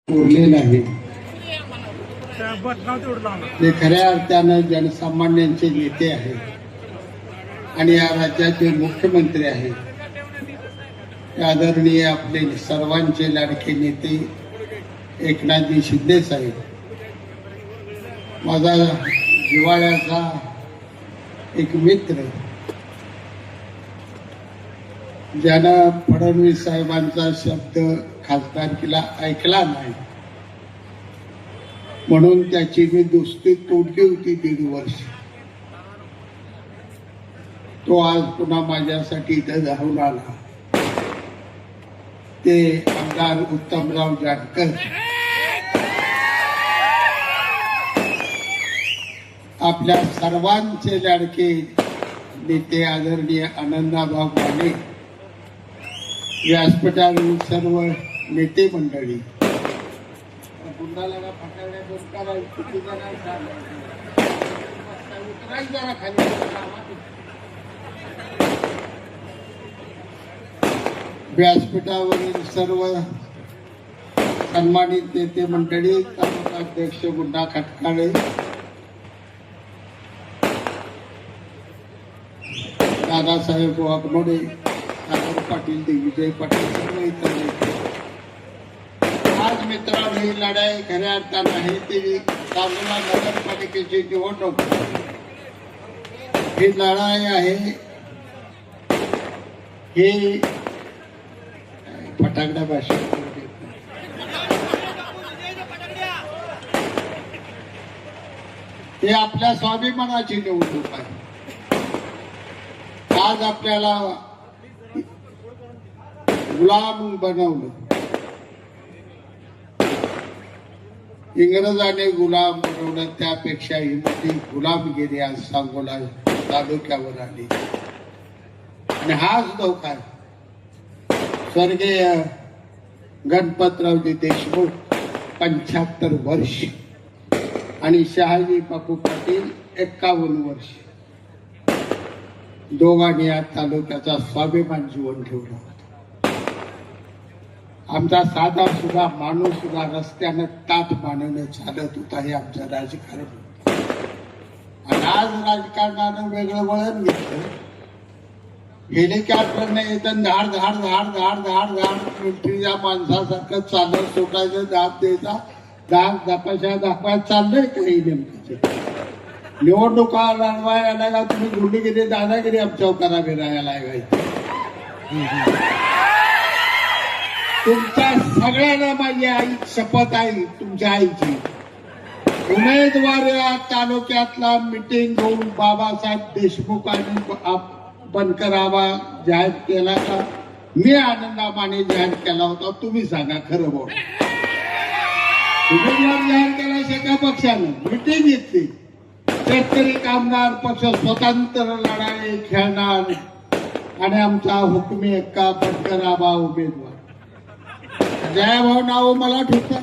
उरलेलं आहे ते खऱ्या अर्थानं जनसामान्यांचे नेते आहेत आणि या राज्याचे मुख्यमंत्री आहेत। आदरणीय आपले सर्वांचे लाडके नेते एकनाथजी शिंदे साहेब, माझा जिव्हाळ्याचा एक मित्र, ज्यानं फडणवीस साहेबांचा शब्द खासदारकीला ऐकला नाही म्हणून त्याची मी दोस्ती तोडली होती 1.5 वर्ष। तो आज पुन्हा माझ्यासाठी इथं धावून आला। ते आमदार उत्तमराव जानकर, आपल्या सर्वांचे लाडके नेते आदरणीय आनंदाभाऊ माने, व्यासपीठावरील सर्व नेते मंडळी, गुंडाला फटाकड्या बंद करायला किती जणांना उतरायचं जरा खाली, व्यासपीठावरील सर्व सन्मानित नेते मंडळी, तालुका अध्यक्ष गुंडा खटकाळे, दादासाहेब वाघमोडे, सागर पाटील, दिग्विजय पाटील, सर्व इतर नेते, आज मित्रांनो ही लढाई खऱ्या अर्थानं आहे ती सांगोला नगरपालिकेची निवडणूक, ही लढाई आहे। हे फटाकड्या भाषा हे आपल्या स्वाभिमानाची निवडणूक आहे। आज आपल्याला गुलाम बनवलं, इंग्रजाने गुलाम बनवलं, त्यापेक्षा ही मोठी गुलामगिरी आज सांगोला तालुक्यावर आली। आणि हाच धोका स्वर्गीय गणपतरावजी देशमुख 75 वर्ष आणि शहाजी बापू पाटील 51 वर्ष, दोघांनी या तालुक्याचा स्वाभिमान जीवन ठेवलं होतं। आमचा साधा सुद्धा माणूस सुद्धा रस्त्यानं ताट मानणं चालत होता, हे आमचं राजकारण होतं। आणि आज राजकारणानं वेगळं वळण घेतलं, हेलिकॉप्टरने येतं, धाड धाड धाड धाड धाड धाड मिलिटरीच्या माणसासारखं चालत सोडायचं, दाब द्यायचा, दाब दापाशा दाखवायला चाललंय काही नेमकं। निवडणुका लढवायला का तुम्ही गुंडगिरी दादागिरी आमच्यावर करा फिरायला तुमच्या सगळ्यांना माझी आई शपथ आहे, तुमच्या आईची उमेदवार या तालुक्यातला मिटिंग घेऊन बाबासाहेब देशमुखांनी बनकरावा जाहीर केला का मी आनंदा माने जाहीर केला होता? तुम्ही सांगा खरं बोल। उमेदवार जाहीर केला सगळ्या पक्षानं मिटिंग घेतली, शेतकरी कामगार पक्ष स्वतंत्र लढाई खेळणार आणि आमचा हुकमी एक्का बनकरावा उमेदवार। जयभाऊ नाव मला ठेवता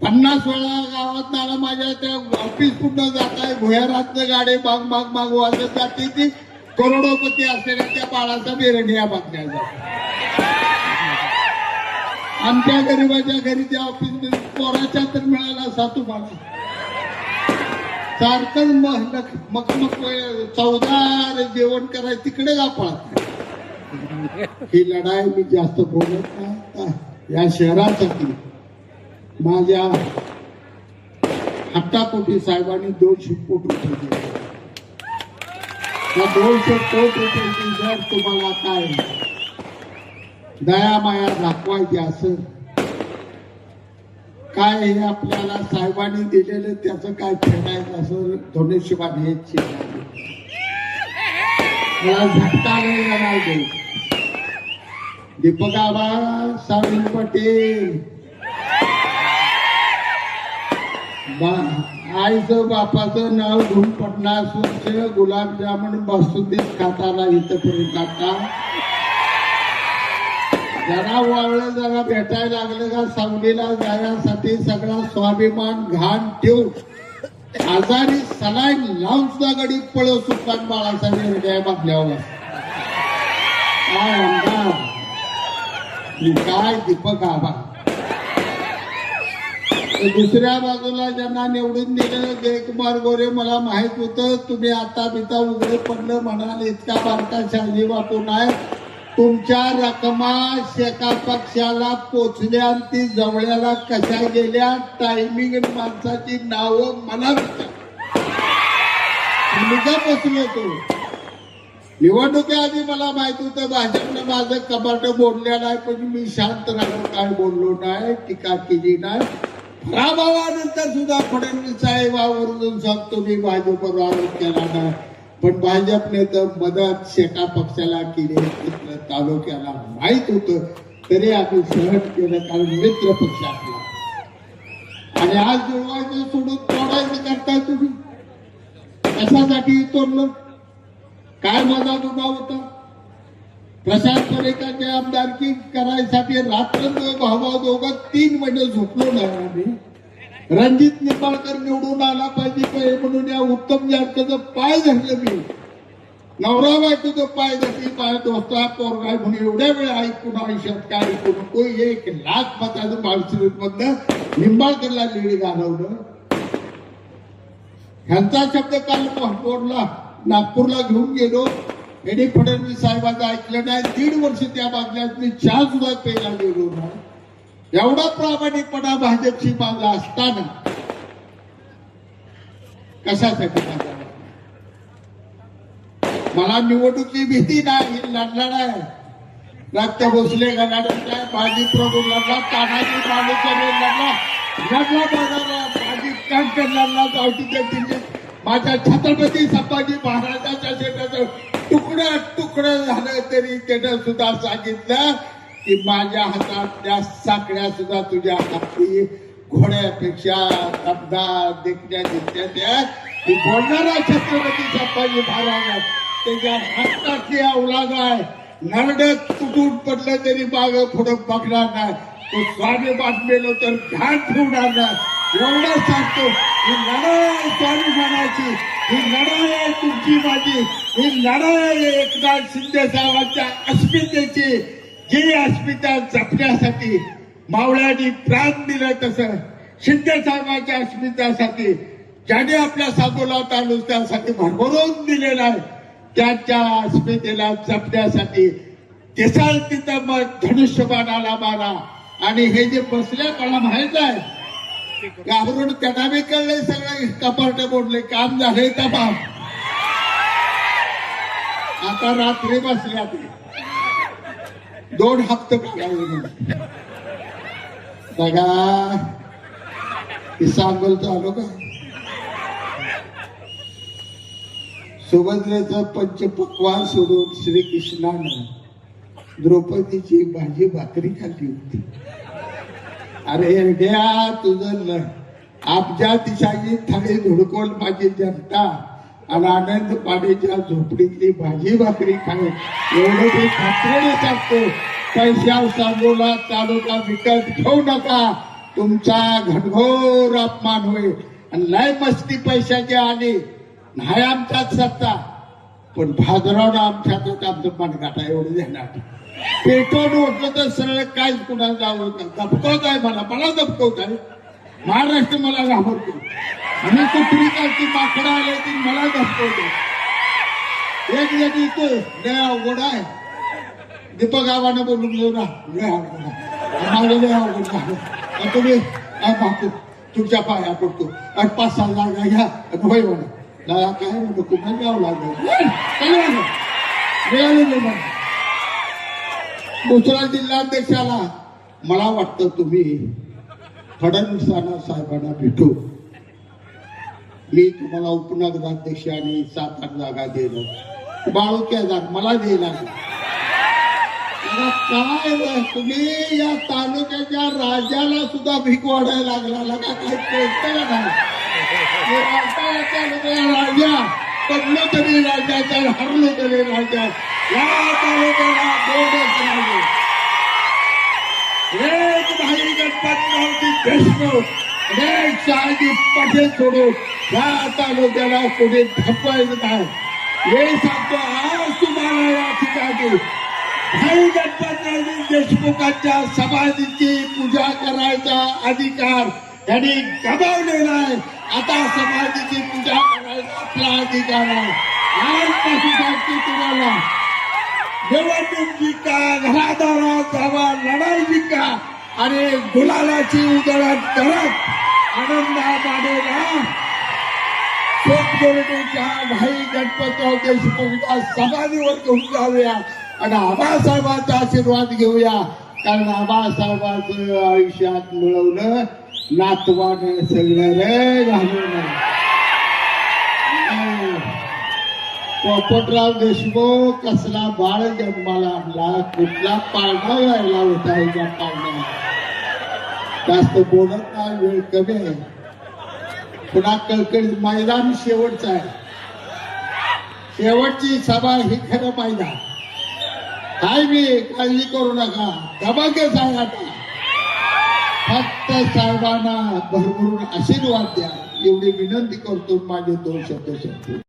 50 वेळा गावात आला, माझ्या त्या ऑफिस पुढं जात आहे, भुयारातनं गाडी बाग बाग बाग वाजत जाते, ती करोडोपती असलेल्या त्या बाळाचा बेरडिया बांधल्या जातात। आमच्या गरीबाच्या घरी त्या ऑफिस पोराच्या तर मिळाला सातू बाळा सारखं मग चौदार जेवण करायचं तिकडे जा पळत। ही लढाई मी जास्त बोलत नाही, या शहरासाठी माझ्या हट्टापोटी साहेबांनी 200 कोटी रुपये दिले। या 200 कोटी रुपयाची जर तुम्हाला काय दया माया दाखवायची असेल, काय हे आपल्याला साहेबांनी दिलेलं त्याचं काय फेडायचं असं धनुष्यबाण हे मला झटका नाही जाणार देऊ। दीपक आबा, साविन पटेल, आईचं बापाचं नाव घेऊन 50 वर्ष गुलाबजामुन बासुंदी खाताना इथं करून टाका। जरा वावळं जरा भेटायला लागलं का सावलीला जाण्यासाठी सगळा स्वाभिमान घाण ठेवून आजारी सलाईन लावून सुद्धा गडी पळव सुटतात बाळासाहेब हृदय बांधल्यावर। काय आमदार काय दीपक आबा दुसऱ्या बाजूला ज्यांना निवडून दिलं जयकुमार गोरे, मला माहित होतं तुम्ही आता बिता उघडे पडलं म्हणाल, इतका बारका शाही बापू नाही. तुमच्या रकमा शेका पक्षाला पोचल्या आणि ती जवळ्याला कशा गेल्या, टायमिंग माणसाची नावं मला विचार. मी का पोचलो तो निवडणुकीआधी मला माहित होतं भाजपनं माझं कपाट बोललेलं आहे, पण मी शांत राहून काय बोललो नाही, टीका केली नाही. पराभवानंतर सुद्धा फडणवीस साहेबांवरून सांगतो मी भाजपवर आरोप केला नाही, पण भाजपने तर मदत शेका पक्षाला केली, तिथलं तालुक्याला माहित होतं, तरी आम्ही सहन केलं, कारण मित्र पक्ष आपला. आणि आज जुळवायचं सोडून तोडायचं करताय तुम्ही. कशासाठी तोडलं, काय मजा उभा होता? प्रशांत परेकरची आमदारकी करायसाठी रात्र भावा दोघं 3 महिने झोपलो नाही आम्ही. रणजित निंबाळकर निवडून आला पाहिजे म्हणून या उत्तम जानकरचं पाय धरलं मी. नवरा बायकोचं पाय धरली, पाय दोस्ता पोरगाय म्हणून एवढ्या वेळ ऐकून आयुष्यात काय ऐकू नको. 1,00,000 मताचं माळशिरस मधनं निंबाळकरला लीड घालवलं. ह्यांचा शब्द काल बोलला, नागपूरला घेऊन गेलो, यांनी फडणवीस साहेबांचं ऐकलं नाही. 1.5 वर्ष त्या बाजल्यात मी चहा सुद्धा प्यायला गेलो नाही. एवढा प्रामाणिकपणा भाजपशी माझा असताना कशासाठी माझा? मला निवडणुकीची भीती नाही, लढला नाही. रक्त भोसले गणाडला, बाजी प्रभू लढला, तानाजी मालुसरे लढला बाजी कांकर लढला, गावठीच्या दिल्लीत माझ्या छत्रपती संभाजी महाराजांच्या शेताचं तुकडं तुकडं झालं, तरी त्यानं सुद्धा सांगितलं की माझ्या हातातल्या साखळ्या सुद्धा तुझ्या हाती घोड्यापेक्षा दमदार देखण्या दिसत्या. की बोलणारा छत्रपती संभाजी महाराज त्याच्या हातातली अवलाद आहे. नरडत तुटून पडलं तरी माग पुढं बघणार नाही. तो स्वामी बांधलेलो तर ध्यान ठेवणार नाही. एवढं सांगतो, ही लढाई स्वाभिमानाची, ही लढाई आहे तुमची माझी, ही लढाई एकनाथ शिंदे साहेबांच्या अस्मितेची, जी अस्मिता जपण्यासाठी मावळ्यांनी प्राण दिलं, तसं शिंदे साहेबांच्या अस्मितासाठी ज्याने आपल्या सांगोला तालुक्यासाठी भरभरून दिलेला आहे, त्यांच्या अस्मितेला जपण्यासाठी दिसाल तिथं मग धनुष्यबाणाला मारा. आणि हे जे बसल्या मला माहित आहे, घाबरून त्यांना बी कळले, सगळे कपाट बोलले, काम झाले तमाम. आता रात्री बसल्या ते 2 हप्ते बघा सांगोलचं आलो का. सुभद्रेचं पंचपक्वान सोडून श्रीकृष्णानं द्रौपदीची भाजी भाकरी खाल्ली होती. अरे द्या तुझं आपच्या दिशाची थाळी धुडकोल माझी जनता आणि आनंद पाण्याच्या झोपडीतली भाजी भाकरी खाणे एवढं ते खात्रीने सांगतो. पैशावर सांगोला तालुका विकत घेऊ नका, तुमचा घनघोर अपमान होईल. आणि लय मस्ती पैशाची आली नाही आमच्यात सत्ता, पण भाजरावनं आमच्यात आमचं मनगाठा एवढं देणार. पेटवून उठलं तर सरळ काहीच कुणाला जावं दबकवत आहे, मला दबकवत आहे. महाराष्ट्र मला घाबरतो आणि कुठली कालची माकडं आले ती मला दबकवतो. एक जण येतो लय अवघड आहे, दीपक आव्हानं बोलून घेऊ ना, लय अवघड आहे माझं, लय अवघड आहे. तुम्ही मागतो तुमच्या पाया पडतो आणि 5-6 जागा घ्या होय म्हणा काय म्हणतो कुठं द्यावं लागलं. दुसऱ्या जिल्हाध्यक्षाला मला वाटतं तुम्ही फडणवीसांना साहेबांना भेटू. मी तुम्हाला उपनगराध्यक्ष आणि 7-8 जागा देणार, बाळूक्या जागा मला द्यायला. काय तुम्ही या तालुक्याच्या राजाला सुद्धा भीक वाढायला लागला का, काय कळतं का नाही. राजा पडलो तरी राजाचा, हरलो तरी राजा. या तालुक्याला 2च राजे, एक भाई गणपतरावजी देशमुख, एक शहाजी पटेल सोडून या तालुक्याला कोणी ठपवायचं नाही. हे सांगतो आज तुम्हाला या ठिकाणी भाई गणपतरावजी देशमुखांच्या समाधीची पूजा करायचा अधिकार त्यांनी गमावलेला आहे. आता समाधीची पूजा करायचा आपला अधिकार आहे. आजपासून सांगतो तुम्हाला, निवडणूक जिंका, घरादारात जावा, लढाई जिंका आणि गुलालाची उधळण करत आनंदामानेला शेतकऱ्यांच्या भाई गणपतराव देशमुखच्या समाधीवर घेऊन जाऊया आणि आबासाहेबांचा आशीर्वाद घेऊया. कारण आबासाहेबांचं आयुष्यात मिळवलं नातवानं सगळं रे घालून. पोपटराव देशमुख कसला बाळ जन्माला आणला, कुठला पाळणा व्हायला होता ह्याच्या पाळणा. जास्त बोलत नाही, वेळ कमी आहे. पुन्हा कळकळीत मैदान शेवटचं आहे. शेवटची सभा ही खरं मैदान. काय मी काळजी करू नका, धमाकेच आहे आता. फक्त साहेबांना भरभरून आशीर्वाद द्या एवढी विनंती करतो. माझे 2 शब्द